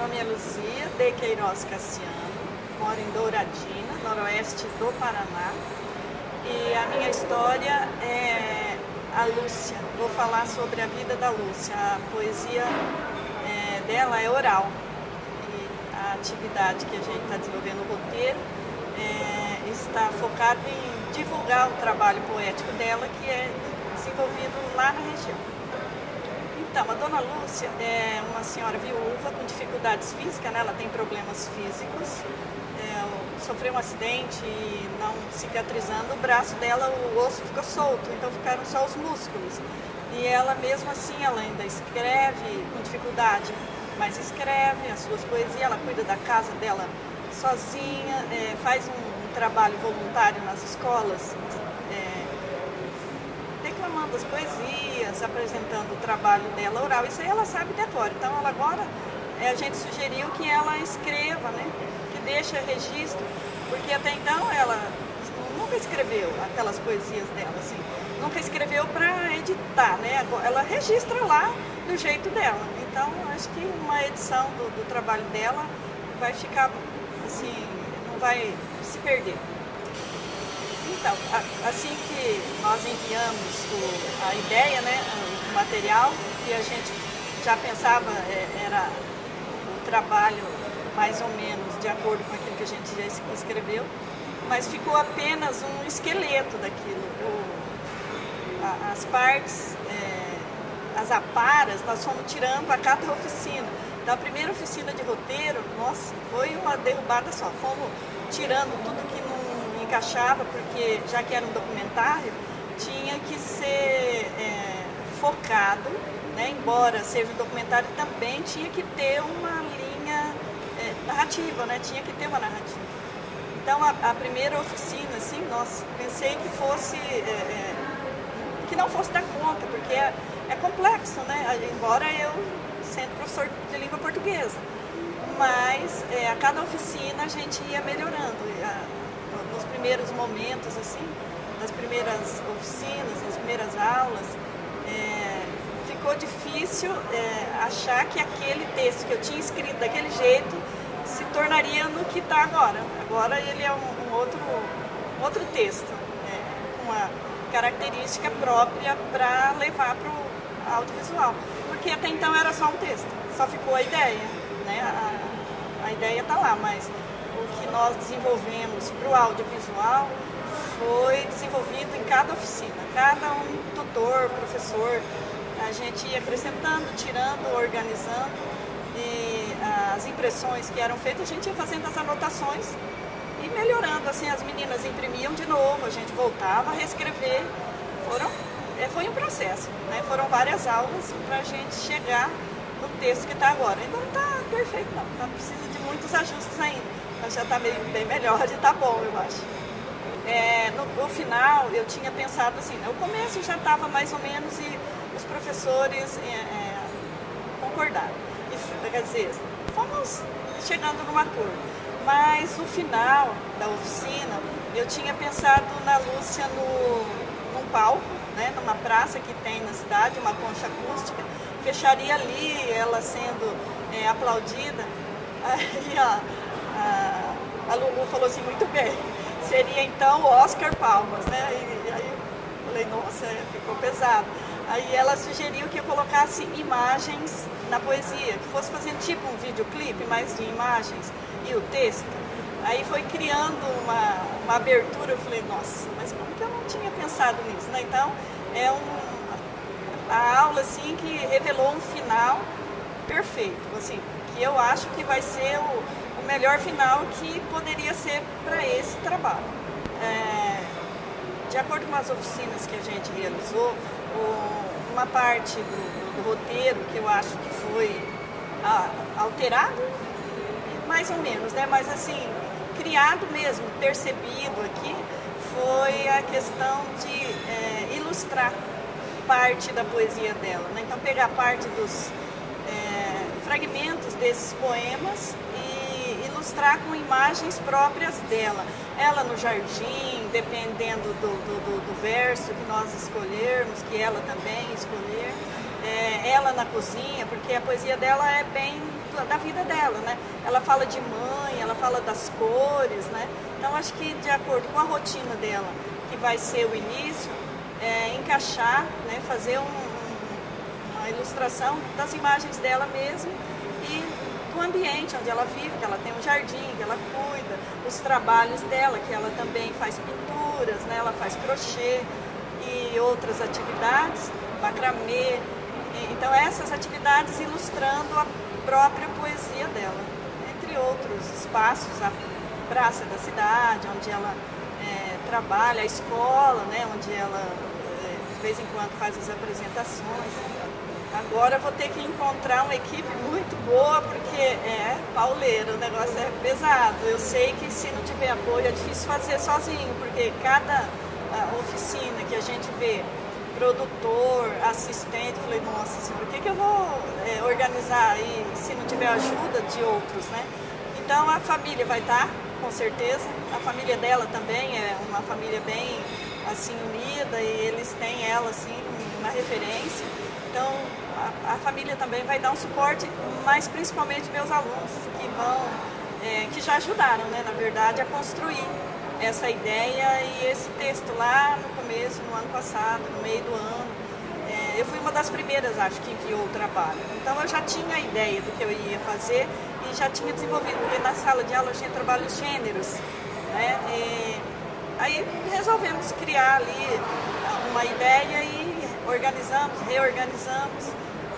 nome é Luzia de Queiroz Cassiano, moro em Douradina, noroeste do Paraná. E a minha história é a Lúcia. Vou falar sobre a vida da Lúcia. A poesia dela é oral. E a atividade que a gente está desenvolvendo no roteiro está focada em divulgar o trabalho poético dela, que é desenvolvido lá na região. Então, a dona Lúcia é uma senhora viúva com dificuldades físicas, né? Ela tem problemas físicos, sofreu um acidente e não cicatrizando, o braço dela, o osso ficou solto, então ficaram só os músculos. E ela mesmo assim, ela ainda escreve com dificuldade, mas escreve as suas poesias, ela cuida da casa dela sozinha, faz um trabalho voluntário nas escolas, declamando as poesias, apresentando o trabalho dela oral. Isso aí ela sabe de cor. Então ela agora, a gente sugeriu que ela escreva, né? Que deixe registro, porque até então ela nunca escreveu aquelas poesias dela, assim, nunca escreveu para editar, né? Ela registra lá do jeito dela. Então acho que uma edição do trabalho dela vai ficar assim, não vai se perder. Então, assim que nós enviamos a ideia, né, o material, que a gente já pensava era o trabalho mais ou menos de acordo com aquilo que a gente já escreveu, mas ficou apenas um esqueleto daquilo. As partes, as aparas, nós fomos tirando a cada oficina. Da primeira oficina de roteiro, nossa, foi uma derrubada só. Fomos tirando tudo que não encaixava, porque já que era um documentário, tinha que ser focado, né? Embora seja um documentário, também tinha que ter uma linha narrativa, né? Tinha que ter uma narrativa. Então a primeira oficina, assim, nossa, pensei que fosse, que não fosse dar conta, porque é complexo, né? Embora eu sendo professor de língua portuguesa, mas a cada oficina a gente ia melhorando. Nos primeiros momentos, assim, das primeiras oficinas, das primeiras aulas, ficou difícil achar que aquele texto que eu tinha escrito daquele jeito se tornaria no que está agora. Agora ele é um outro texto, com uma característica própria para levar para o audiovisual. Porque até então era só um texto, só ficou a ideia, né? A ideia está lá, mas o que nós desenvolvemos para o audiovisual foi desenvolvido em cada oficina, cada um tutor, professor, a gente ia acrescentando, tirando, organizando, e as impressões que eram feitas, a gente ia fazendo as anotações e melhorando, assim, as meninas imprimiam de novo, a gente voltava a reescrever, foi um processo, né? Foram várias aulas para a gente chegar no texto que está agora. Ainda não está perfeito, não, precisa de muitos ajustes ainda. Mas já está bem melhor e está bom, eu acho. No final, eu tinha pensado assim, o começo já estava mais ou menos e os professores concordaram. Quer dizer, fomos chegando num acordo. Mas no final da oficina, eu tinha pensado na Lúcia num palco, né, numa praça que tem na cidade, uma concha acústica, fecharia ali, ela sendo aplaudida. Aí a Lulu falou assim, muito bem, seria então o Oscar Palmas, né? E aí eu falei, nossa, ficou pesado. Aí ela sugeriu que eu colocasse imagens na poesia, que fosse fazendo tipo um videoclipe, mas de imagens e o texto. Aí foi criando uma abertura, eu falei, nossa, mas como que eu não tinha pensado nisso, né? Então, a aula, assim, que revelou um final perfeito, assim, que eu acho que vai ser o melhor final que poderia ser para esse trabalho. De acordo com as oficinas que a gente realizou, uma parte do roteiro que eu acho que foi alterado, mais ou menos, né? Mas assim, criado mesmo, percebido aqui, foi a questão de ilustrar parte da poesia dela, né? Então pegar parte dos fragmentos desses poemas e ilustrar com imagens próprias dela. Ela no jardim, dependendo do verso que nós escolhermos, que ela também escolher. Ela na cozinha, porque a poesia dela é bem da vida dela, né? Ela fala de mãe, ela fala das cores, né? Então acho que de acordo com a rotina dela, que vai ser o início, encaixar, né? Fazer uma ilustração das imagens dela mesmo e do ambiente onde ela vive, que ela tem um jardim, que ela cuida, os trabalhos dela, que ela também faz pinturas, né? Ela faz crochê e outras atividades, macramê. Então essas atividades ilustrando a própria poesia dela, entre outros espaços, a praça da cidade, onde ela trabalha, a escola, né? Onde ela de vez em quando faz as apresentações. Agora vou ter que encontrar uma equipe muito boa, porque é pauleiro, o negócio é pesado. Eu sei que se não tiver apoio é difícil fazer sozinho, porque cada oficina que a gente vê, produtor, assistente, falei, nossa senhora, o que eu vou organizar aí se não tiver ajuda de outros, né? Então a família vai estar, com certeza, a família dela também é uma família bem assim unida e eles têm ela assim uma referência. Então a família também vai dar um suporte, mas principalmente meus alunos que já ajudaram, né, na verdade, a construir essa ideia e esse texto lá no começo, no ano passado, no meio do ano. Eu fui uma das primeiras, acho, que enviou o trabalho. Então eu já tinha a ideia do que eu ia fazer e já tinha desenvolvido, porque na sala de aula a gente trabalha os gêneros, né? Aí resolvemos criar ali uma ideia e organizamos, reorganizamos.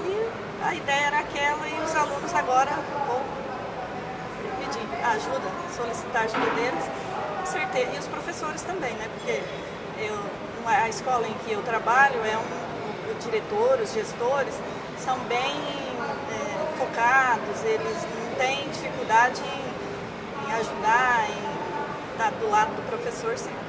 E a ideia era aquela e os alunos agora vão pedir ajuda, solicitar ajuda deles. Certeza. E os professores também, né? Porque a escola em que eu trabalho o diretor, os gestores são bem focados, eles não têm dificuldade em ajudar, em estar do lado do professor sempre.